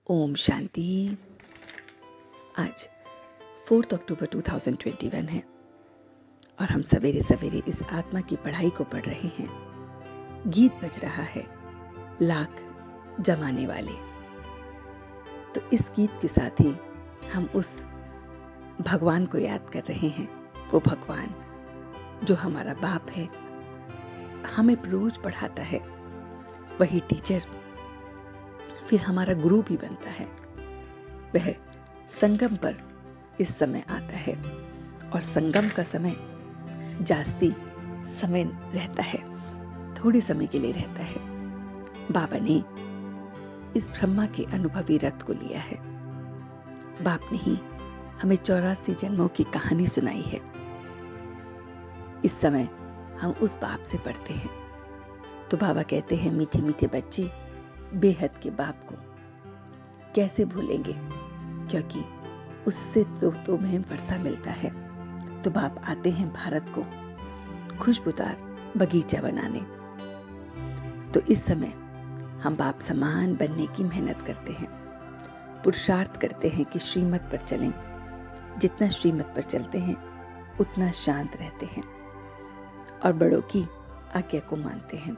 ओम शांति। आज 4 अक्टूबर 2021 है और हम सवेरे सवेरे इस आत्मा की पढ़ाई को पढ़ रहे हैं। गीत बज रहा है लाख जमाने वाले। तो इस गीत के साथ ही हम उस भगवान को याद कर रहे हैं, वो भगवान जो हमारा बाप है, हमें रोज पढ़ाता है। वही टीचर फिर हमारा गुरु भी बनता है। वह संगम पर इस समय आता है और संगम का समय जास्ती समय रहता है, थोड़े समय के लिए रहता है। बाबा ने इस ब्रह्मा के अनुभवी रथ को लिया है। बाप ने ही हमें 84 जन्मों की कहानी सुनाई है। इस समय हम उस बाप से पढ़ते हैं तो बाबा कहते हैं, मीठे मीठे बच्चे बेहद के बाप को कैसे भूलेंगे, क्योंकि उससे तो तुम्हें वर्षा मिलता है। तो बाप आते हैं भारत को खुशबूदार बगीचा बनाने। तो इस समय हम बाप समान बनने की मेहनत करते हैं, पुरुषार्थ करते हैं कि श्रीमत पर चलें। जितना श्रीमत पर चलते हैं उतना शांत रहते हैं और बड़ों की आज्ञा को मानते हैं।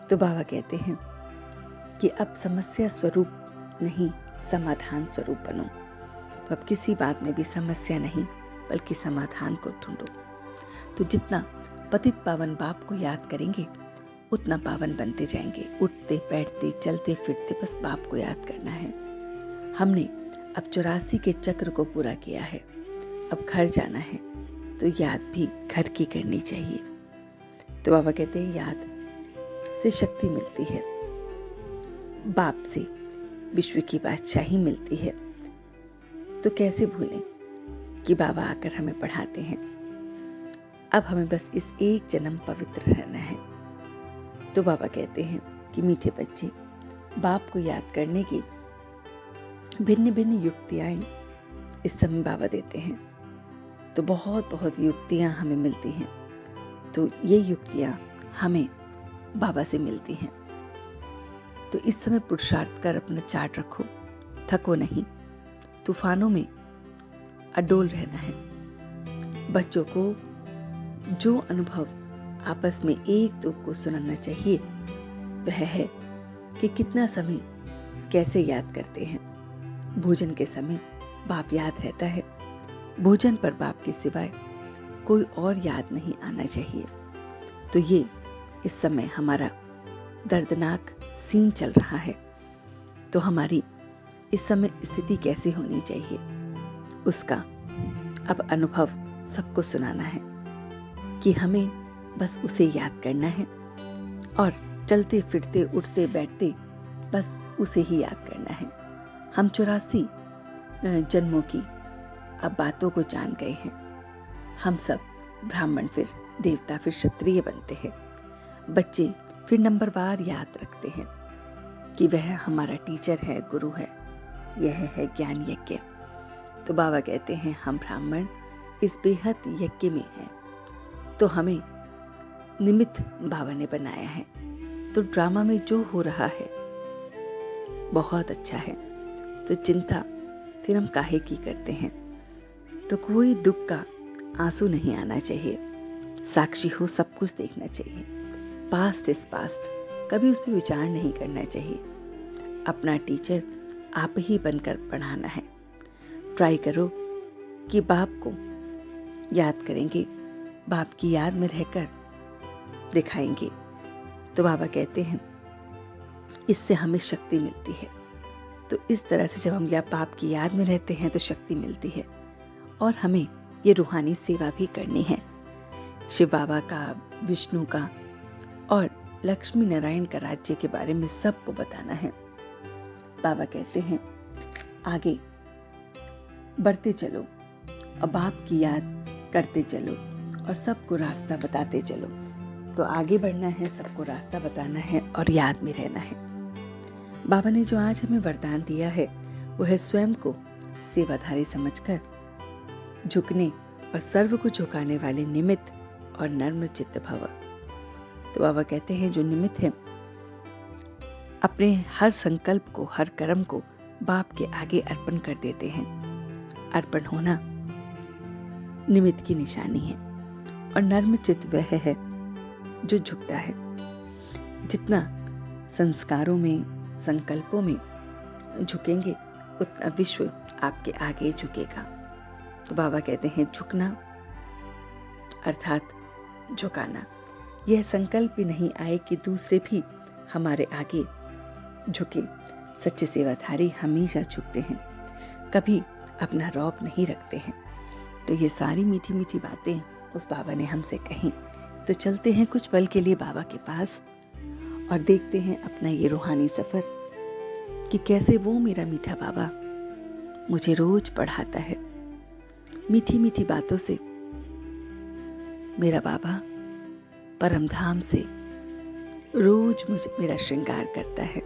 तो बाबा कहते हैं कि अब समस्या स्वरूप नहीं, समाधान स्वरूप बनो। तो अब किसी बात में भी समस्या नहीं बल्कि समाधान को ढूंढो। तो जितना पतित पावन बाप को याद करेंगे उतना पावन बनते जाएंगे। उठते बैठते चलते फिरते बस बाप को याद करना है। हमने अब 84 के चक्र को पूरा किया है, अब घर जाना है तो याद भी घर की करनी चाहिए। तो बाबा कहते हैं याद से शक्ति मिलती है, बाप से विश्व की बादशाही मिलती है। तो कैसे भूलें कि बाबा आकर हमें पढ़ाते हैं। अब हमें बस इस एक जन्म पवित्र रहना है। तो बाबा कहते हैं कि मीठे बच्चे, बाप को याद करने की भिन्न भिन्न युक्तियां इस समय बाबा देते हैं। तो बहुत बहुत युक्तियां हमें मिलती हैं। तो ये युक्तियां हमें बाबा से मिलती हैं। तो इस समय पुरुषार्थ कर अपना चार्ट रखो, थको नहीं। तूफानों में अडोल रहना है। बच्चों को जो अनुभव आपस में एक दो को सुनाना चाहिए वह है कि कितना समय कैसे याद करते हैं। भोजन के समय बाप याद रहता है। भोजन पर बाप के सिवाय कोई और याद नहीं आना चाहिए। तो ये इस समय हमारा दर्दनाक सीन चल रहा है। तो हमारी इस समय स्थिति कैसी होनी चाहिए उसका अब अनुभव सबको सुनाना है कि हमें बस उसे याद करना है और चलते फिरते उठते बैठते बस उसे ही याद करना है। हम 84 जन्मों की अब बातों को जान गए हैं। हम सब ब्राह्मण फिर देवता फिर क्षत्रिय बनते हैं। बच्चे फिर नंबरवार याद रखते हैं कि वह हमारा टीचर है, गुरु है, यह है ज्ञान यज्ञ। तो बाबा कहते हैं हम ब्राह्मण इस बेहद यज्ञ में हैं। तो हमें निमित्त बाबा ने बनाया है। तो ड्रामा में जो हो रहा है बहुत अच्छा है, तो चिंता फिर हम काहे की करते हैं। तो कोई दुख का आंसू नहीं आना चाहिए। साक्षी हो सब कुछ देखना चाहिए। पास्ट इज पास्ट, कभी उस पर विचार नहीं करना चाहिए। अपना टीचर आप ही बनकर पढ़ाना है। ट्राई करो कि बाप को याद करेंगे, बाप की याद में रहकर दिखाएंगे। तो बाबा कहते हैं इससे हमें शक्ति मिलती है। तो इस तरह से जब हम बाप की याद में रहते हैं तो शक्ति मिलती है और हमें ये रूहानी सेवा भी करनी है। शिव बाबा का, विष्णु का और लक्ष्मी नारायण का राज्य के बारे में सबको बताना है। बाबा कहते हैं आगे बढ़ते चलो और बाप की याद करते चलो और सबको रास्ता बताते चलो। तो आगे बढ़ना है, सबको रास्ता बताना है और याद में रहना है। बाबा ने जो आज हमें वरदान दिया है वो है स्वयं को सेवाधारी समझकर झुकने और सर्व को झुकाने वाले निमित्त और नर्म चित्त भव। तो बाबा कहते हैं जो निमित्त है अपने हर संकल्प को, हर कर्म को बाप के आगे अर्पण कर देते हैं। अर्पण होना निमित्त की निशानी है और नर्म चित्त वह है जो झुकता है। जितना संस्कारों में, संकल्पों में झुकेंगे उतना विश्व आपके आगे झुकेगा। तो बाबा कहते हैं झुकना अर्थात झुकाना। यह संकल्प भी नहीं आए कि दूसरे भी हमारे आगे झुके। सच्चे सेवाधारी हमेशा झुकते हैं, कभी अपना रौब नहीं रखते हैं। तो ये सारी मीठी मीठी बातें उस बाबा ने हमसे कही। तो चलते हैं कुछ पल के लिए बाबा के पास और देखते हैं अपना ये रूहानी सफर कि कैसे वो मेरा मीठा बाबा मुझे रोज पढ़ाता है। मीठी मीठी बातों से मेरा बाबा परमधाम से रोज मुझे मेरा श्रृंगार करता है।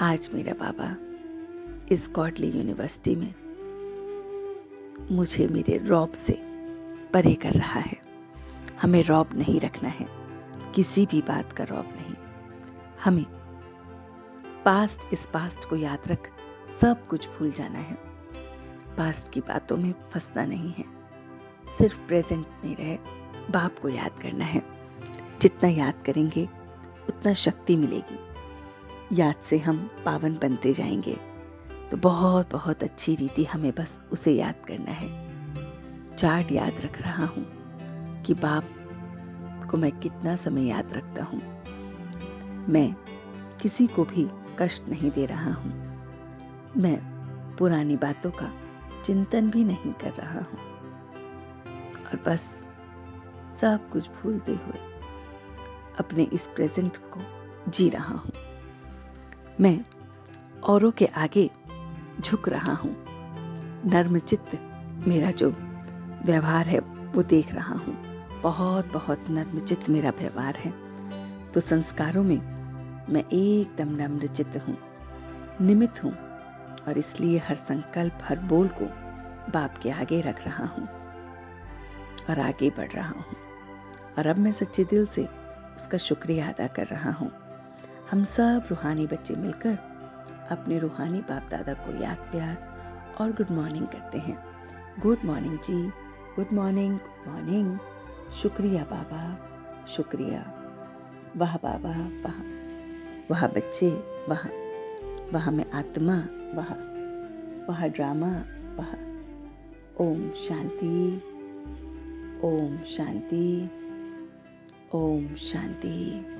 आज मेरा बाबा इस गॉडली यूनिवर्सिटी में मुझे मेरे रौब से परे कर रहा है। हमें रौब नहीं रखना है, किसी भी बात का रौब नहीं। हमें इस पास्ट को याद रख सब कुछ भूल जाना है। पास्ट की बातों में फंसना नहीं है, सिर्फ प्रेजेंट में रहे बाप को याद करना है। जितना याद करेंगे उतना शक्ति मिलेगी। याद से हम पावन बनते जाएंगे। तो बहुत बहुत अच्छी रीति हमें बस उसे याद करना है। चार्ट याद रख रहा हूँ कि बाप को मैं कितना समय याद रखता हूँ। मैं किसी को भी कष्ट नहीं दे रहा हूँ। मैं पुरानी बातों का चिंतन भी नहीं कर रहा हूँ और बस सब कुछ भूलते हुए अपने इस प्रेजेंट को जी रहा हूँ। मैं औरों के आगे झुक रहा हूँ। नर्मचित्त मेरा जो व्यवहार है वो देख रहा हूँ। बहुत बहुत नर्मचित्त मेरा व्यवहार है। तो संस्कारों में मैं एकदम नम्रचित्त हूँ, निमित्त हूँ और इसलिए हर संकल्प, हर बोल को बाप के आगे रख रहा हूँ और आगे बढ़ रहा हूँ। और अब मैं सच्चे दिल से उसका शुक्रिया अदा कर रहा हूँ। हम सब रूहानी बच्चे मिलकर अपने रूहानी बाप दादा को याद, प्यार और गुड मॉर्निंग करते हैं। गुड मॉर्निंग जी, गुड मॉर्निंग, गुड मॉर्निंग। शुक्रिया बाबा, शुक्रिया। वाह बाबा, वाह। वह बच्चे, वहाँ में आत्मा, वह ड्रामा, वह। ओम शांति, ओम शांति, ओम शांति।